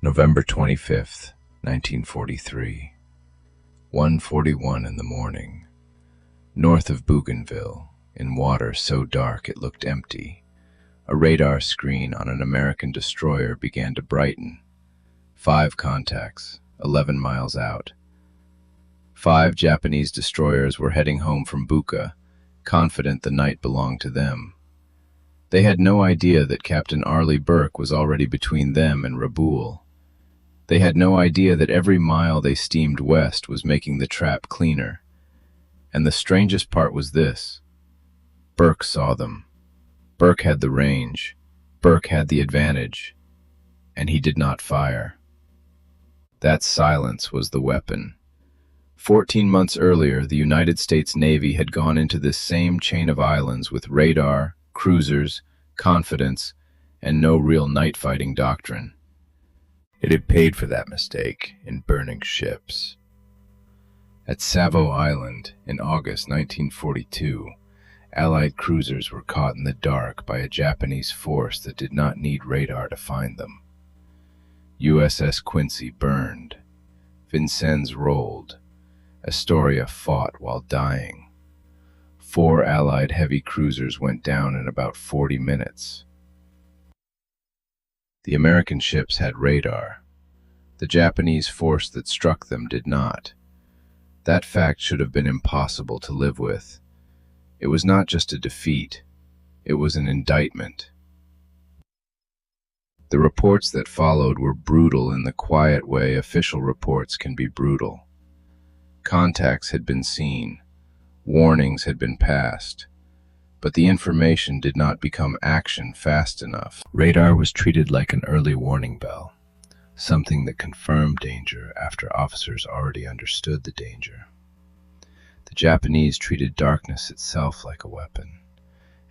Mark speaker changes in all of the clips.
Speaker 1: November 25th, 1943. 1:41 in the morning. North of Bougainville, in water so dark it looked empty, a radar screen on an American destroyer began to brighten. 5 contacts, 11 miles out. 5 Japanese destroyers were heading home from Buka, confident the night belonged to them. They had no idea that Captain Arleigh Burke was already between them and Rabaul. They had no idea that every mile they steamed west was making the trap cleaner. And the strangest part was this. Burke saw them. Burke had the range. Burke had the advantage. And he did not fire. That silence was the weapon. 14 months earlier, the United States Navy had gone into this same chain of islands with radar, cruisers, confidence, and no real night-fighting doctrine. It had paid for that mistake in burning ships. At Savo Island in August 1942, Allied cruisers were caught in the dark by a Japanese force that did not need radar to find them. USS Quincy burned. Vincennes rolled. Astoria fought while dying. 4 Allied heavy cruisers went down in about 40 minutes. The American ships had radar. The Japanese force that struck them did not. That fact should have been impossible to live with. It was not just a defeat. It was an indictment. The reports that followed were brutal in the quiet way official reports can be brutal. Contacts had been seen. Warnings had been passed. But the information did not become action fast enough. Radar was treated like an early warning bell, something that confirmed danger after officers already understood the danger. The Japanese treated darkness itself like a weapon,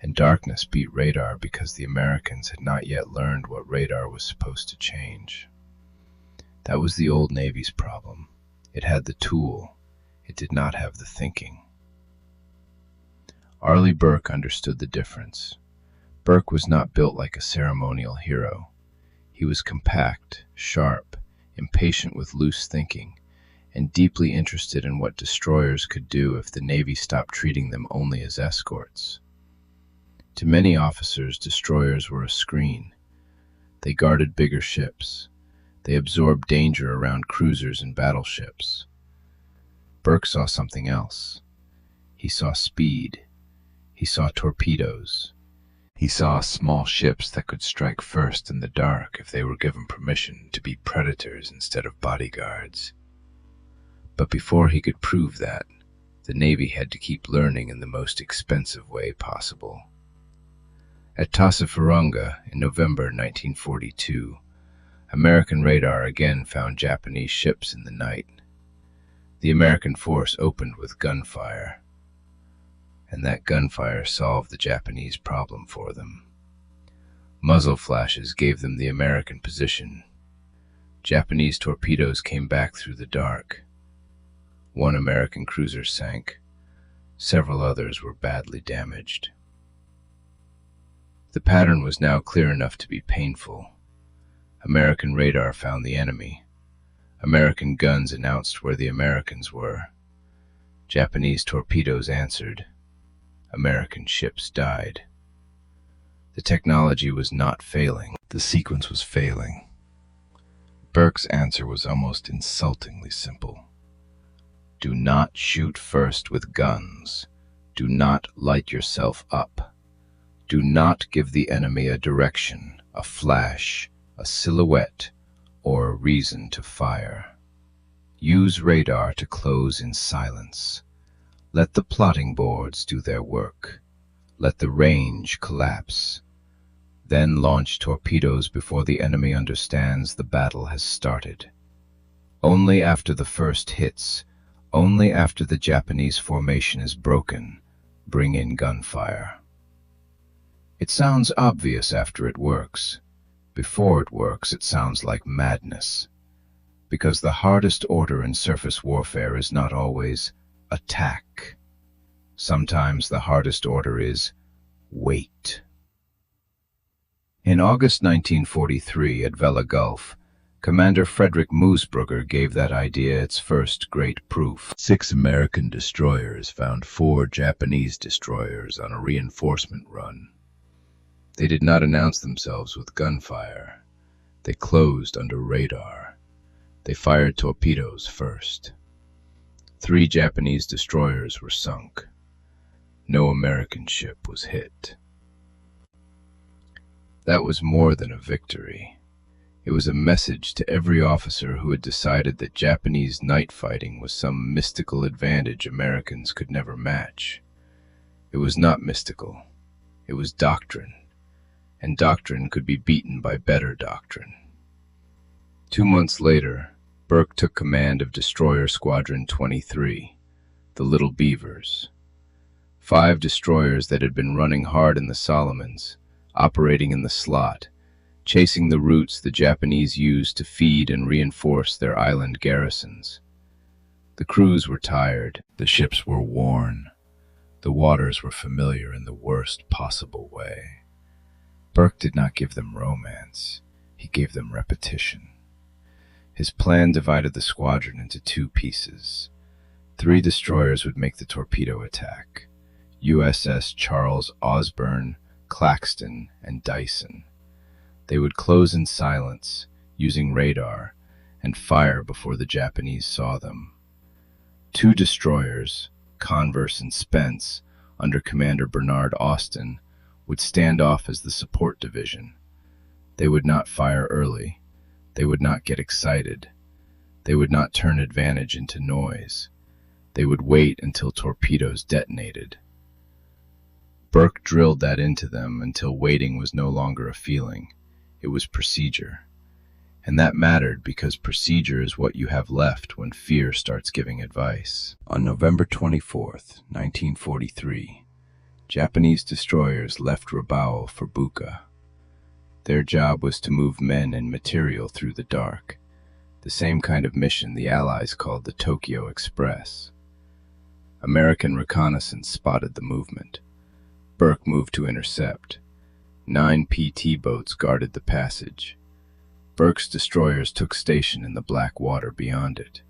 Speaker 1: and darkness beat radar because the Americans had not yet learned what radar was supposed to change. That was the old Navy's problem. It had the tool. It did not have the thinking. Arleigh Burke understood the difference. Burke was not built like a ceremonial hero. He was compact, sharp, impatient with loose thinking, and deeply interested in what destroyers could do if the Navy stopped treating them only as escorts. To many officers, destroyers were a screen. They guarded bigger ships. They absorbed danger around cruisers and battleships. Burke saw something else. He saw speed. He saw torpedoes. He saw small ships that could strike first in the dark if they were given permission to be predators instead of bodyguards. But before he could prove that, the Navy had to keep learning in the most expensive way possible. At Tassafaronga in November 1942, American radar again found Japanese ships in the night. The American force opened with gunfire. And that gunfire solved the Japanese problem for them. Muzzle flashes gave them the American position. Japanese torpedoes came back through the dark. 1 American cruiser sank. Several others were badly damaged. The pattern was now clear enough to be painful. American radar found the enemy. American guns announced where the Americans were. Japanese torpedoes answered. American ships died. The technology was not failing. The sequence was failing. Burke's answer was almost insultingly simple. Do not shoot first with guns. Do not light yourself up. Do not give the enemy a direction, a flash, a silhouette, or a reason to fire. Use radar to close in silence. Let the plotting boards do their work. Let the range collapse. Then launch torpedoes before the enemy understands the battle has started. Only after the first hits, only after the Japanese formation is broken, bring in gunfire. It sounds obvious after it works. Before it works, it sounds like madness. Because the hardest order in surface warfare is not always attack. Sometimes the hardest order is wait. In August 1943 at Vella Gulf, Commander Frederick Moosbrugger gave that idea its first great proof.
Speaker 2: 6 American destroyers found 4 Japanese destroyers on a reinforcement run.
Speaker 1: They did not announce themselves with gunfire. They closed under radar. They fired torpedoes first. 3 Japanese destroyers were sunk. No American ship was hit. That was more than a victory. It was a message to every officer who had decided that Japanese night fighting was some mystical advantage Americans could never match. It was not mystical. It was doctrine, and doctrine could be beaten by better doctrine. 2 months later, Burke took command of Destroyer Squadron 23, the Little Beavers. 5 destroyers that had been running hard in the Solomons, operating in the slot, chasing the routes the Japanese used to feed and reinforce their island garrisons. The crews were tired, the ships were worn, the waters were familiar in the worst possible way. Burke did not give them romance, he gave them repetition. His plan divided the squadron into 2 pieces. 3 destroyers would make the torpedo attack: USS Charles Osborne, Claxton, and Dyson. They would close in silence, using radar, and fire before the Japanese saw them. 2 destroyers, Converse and Spence, under Commander Bernard Austin, would stand off as the support division. They would not fire early. They would not get excited. They would not turn advantage into noise. They would wait until torpedoes detonated. Burke drilled that into them until waiting was no longer a feeling. It was procedure. And that mattered because procedure is what you have left when fear starts giving advice. On November 24th, 1943, Japanese destroyers left Rabaul for Buka. Their job was to move men and material through the dark, the same kind of mission the Allies called the Tokyo Express. American reconnaissance spotted the movement. Burke moved to intercept. 9 PT boats guarded the passage. Burke's destroyers took station in the black water beyond it.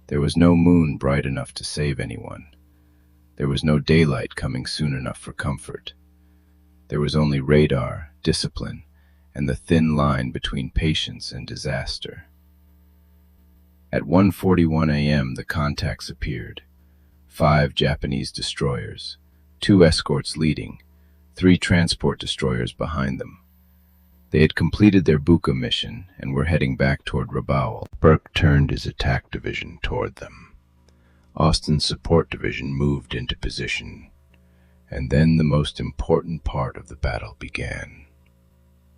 Speaker 1: There was no moon bright enough to save anyone. There was no daylight coming soon enough for comfort. There was only radar, discipline, and the thin line between patience and disaster. At 1:41 a.m. the contacts appeared. 5 Japanese destroyers, 2 escorts leading, 3 transport destroyers behind them. They had completed their Buka mission and were heading back toward Rabaul. Burke turned his attack division toward them. Austin's support division moved into position, and then the most important part of the battle began.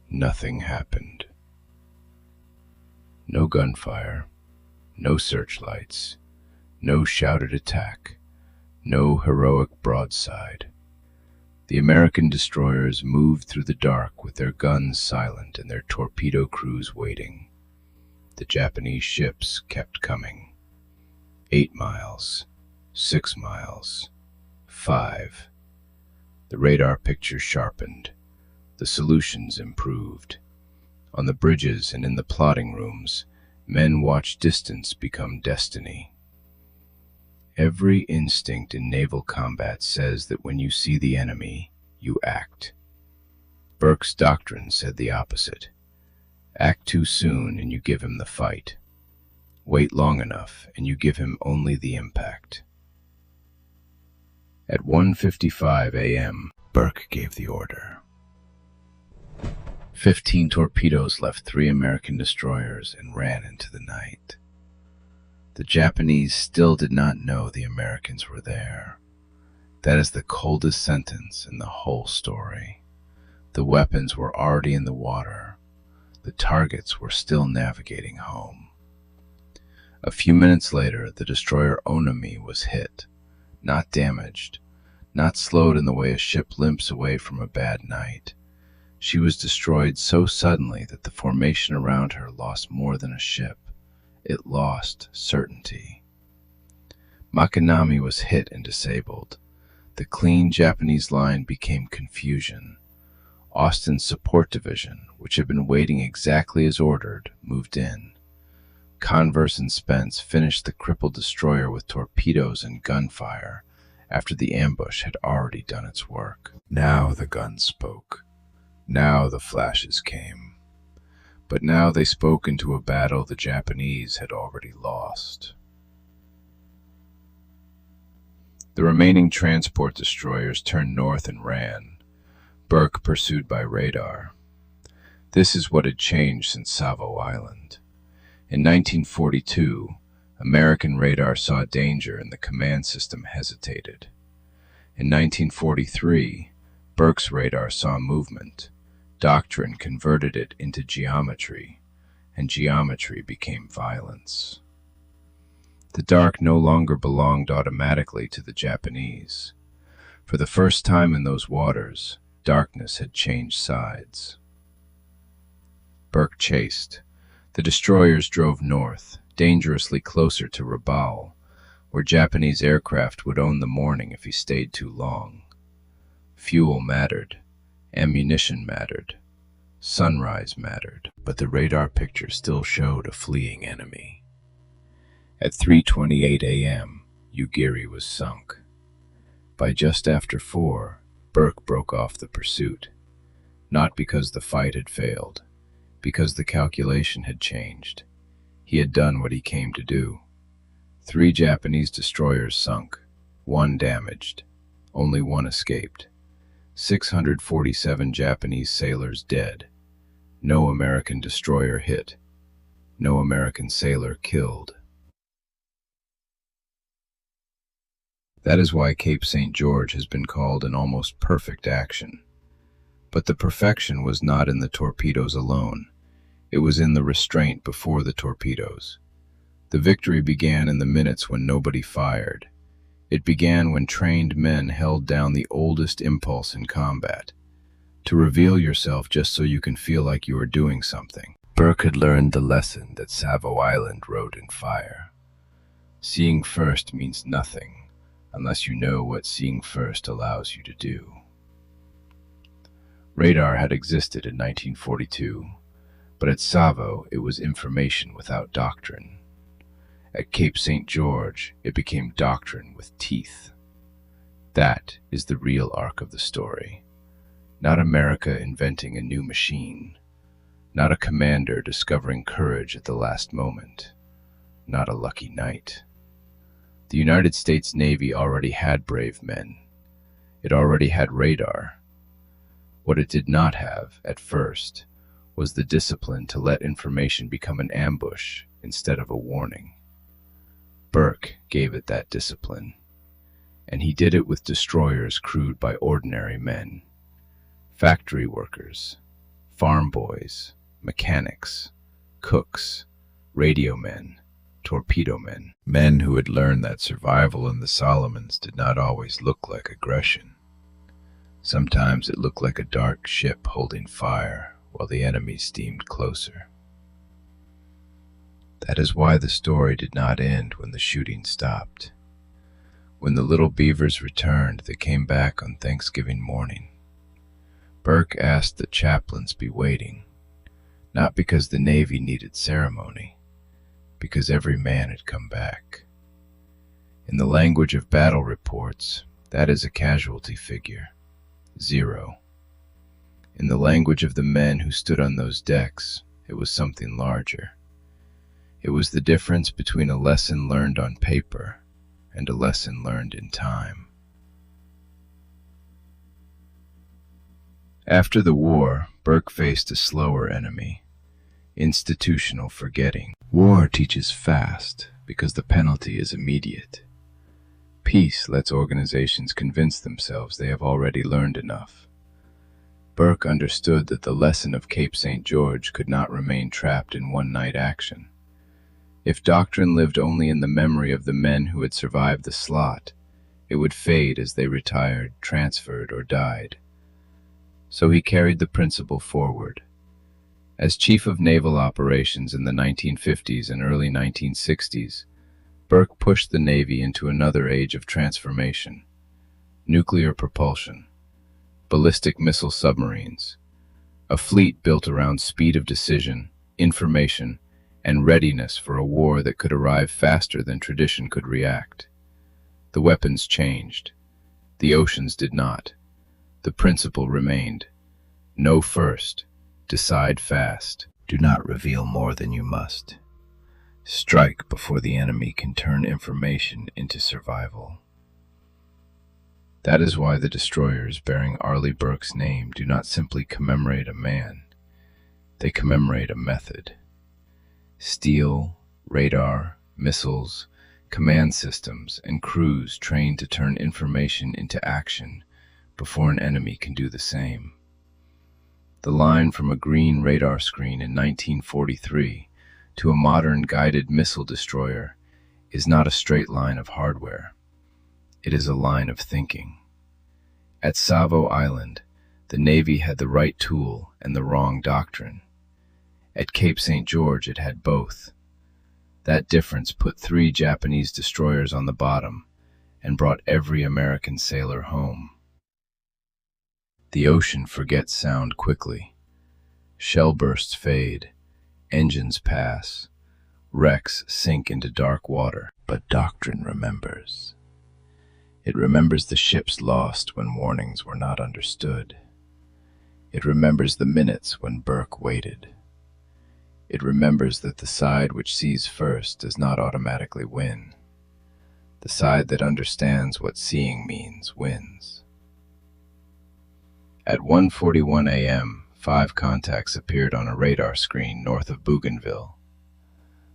Speaker 1: Nothing happened. No gunfire, no searchlights, no shouted attack, no heroic broadside. The American destroyers moved through the dark with their guns silent and their torpedo crews waiting. The Japanese ships kept coming. 8 miles, 6 miles, 5. The radar picture sharpened. The solutions improved. On the bridges and in the plotting rooms, men watched distance become destiny. Every instinct in naval combat says that when you see the enemy, you act. Burke's doctrine said the opposite. Act too soon and you give him the fight. Wait long enough and you give him only the impact. At 1:55 a.m., Burke gave the order. 15 torpedoes left 3 American destroyers and ran into the night. The Japanese still did not know the Americans were there. That is the coldest sentence in the whole story. The weapons were already in the water. The targets were still navigating home. A few minutes later, the destroyer Onami was hit, not damaged, not slowed in the way a ship limps away from a bad night. She was destroyed so suddenly that the formation around her lost more than a ship. It lost certainty. Makanami was hit and disabled. The clean Japanese line became confusion. Austin's support division, which had been waiting exactly as ordered, moved in. Converse and Spence finished the crippled destroyer with torpedoes and gunfire after the ambush had already done its work.
Speaker 2: Now the guns spoke. Now the flashes came. But now they spoke into a battle the Japanese had already lost. The remaining transport destroyers turned north and ran, Burke pursued by radar. This is what had changed since Savo Island. In 1942, American radar saw danger and the command system hesitated. In 1943, Burke's radar saw movement. Doctrine converted it into geometry, and geometry became violence. The dark no longer belonged automatically to the Japanese. For the first time in those waters, darkness had changed sides. Burke chased. The destroyers drove north, dangerously closer to Rabaul, where Japanese aircraft would own the morning if he stayed too long. Fuel mattered. Ammunition mattered. Sunrise mattered. But the radar picture still showed a fleeing enemy. At 3:28 a.m., Ugiri was sunk. By just after 4, Burke broke off the pursuit. Not because the fight had failed, because the calculation had changed. He had done what he came to do. 3 Japanese destroyers sunk, 1 damaged. Only 1 escaped. 647 Japanese sailors dead. No American destroyer hit. No American sailor killed. That is why Cape St. George has been called an almost perfect action. But the perfection was not in the torpedoes alone. It was in the restraint before the torpedoes. The victory began in the minutes when nobody fired. It began when trained men held down the oldest impulse in combat, to reveal yourself just so you can feel like you are doing something. Burke had learned the lesson that Savo Island wrote in fire. Seeing first means nothing unless you know what seeing first allows you to do. Radar had existed in 1942, but at Savo it was information without doctrine. At Cape St. George, it became doctrine with teeth. That is the real arc of the story. Not America inventing a new machine. Not a commander discovering courage at the last moment. Not a lucky night. The United States Navy already had brave men. It already had radar. What it did not have, at first, was the discipline to let information become an ambush instead of a warning. Burke gave it that discipline, and he did it with destroyers crewed by ordinary men. Factory workers, farm boys, mechanics, cooks, radio men, torpedo men. Men who had learned that survival in the Solomons did not always look like aggression. Sometimes it looked like a dark ship holding fire while the enemy steamed closer. That is why the story did not end when the shooting stopped. When the little beavers returned, they came back on Thanksgiving morning. Burke asked that chaplains be waiting, not because the Navy needed ceremony, because every man had come back. In the language of battle reports, that is a casualty figure, 0. In the language of the men who stood on those decks, it was something larger. It was the difference between a lesson learned on paper and a lesson learned in time. After the war, Burke faced a slower enemy, institutional forgetting. War teaches fast because the penalty is immediate. Peace lets organizations convince themselves they have already learned enough. Burke understood that the lesson of Cape St. George could not remain trapped in one-night action. If doctrine lived only in the memory of the men who had survived the slot, it would fade as they retired, transferred, or died. So he carried the principle forward. As Chief of Naval Operations in the 1950s and early 1960s, Burke pushed the Navy into another age of transformation. Nuclear propulsion, ballistic missile submarines, A fleet built around speed of decision, information, and readiness for a war that could arrive faster than tradition could react. The weapons changed. The oceans did not. The principle remained. Know first. Decide fast. Do not reveal more than you must. Strike before the enemy can turn information into survival. That is why the destroyers bearing Arleigh Burke's name do not simply commemorate a man. They commemorate a method. Steel, radar, missiles, command systems, and crews trained to turn information into action before an enemy can do the same. The line from a green radar screen in 1943 to a modern guided missile destroyer is not a straight line of hardware. It is a line of thinking. At Savo Island, the Navy had the right tool and the wrong doctrine. At Cape St. George, it had both. That difference put 3 Japanese destroyers on the bottom and brought every American sailor home. The ocean forgets sound quickly. Shell bursts fade, engines pass, wrecks sink into dark water, but doctrine remembers. It remembers the ships lost when warnings were not understood. It remembers the minutes when Burke waited. It remembers that the side which sees first does not automatically win. The side that understands what seeing means wins. At 1:41 a.m., 5 contacts appeared on a radar screen north of Bougainville.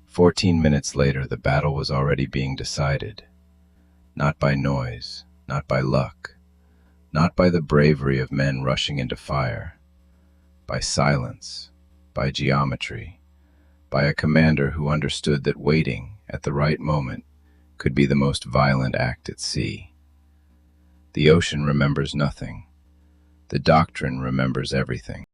Speaker 2: 14 minutes later, the battle was already being decided. Not by noise, not by luck, not by the bravery of men rushing into fire. By silence, by geometry, by a commander who understood that waiting at the right moment could be the most violent act at sea. The ocean remembers nothing. The doctrine remembers everything.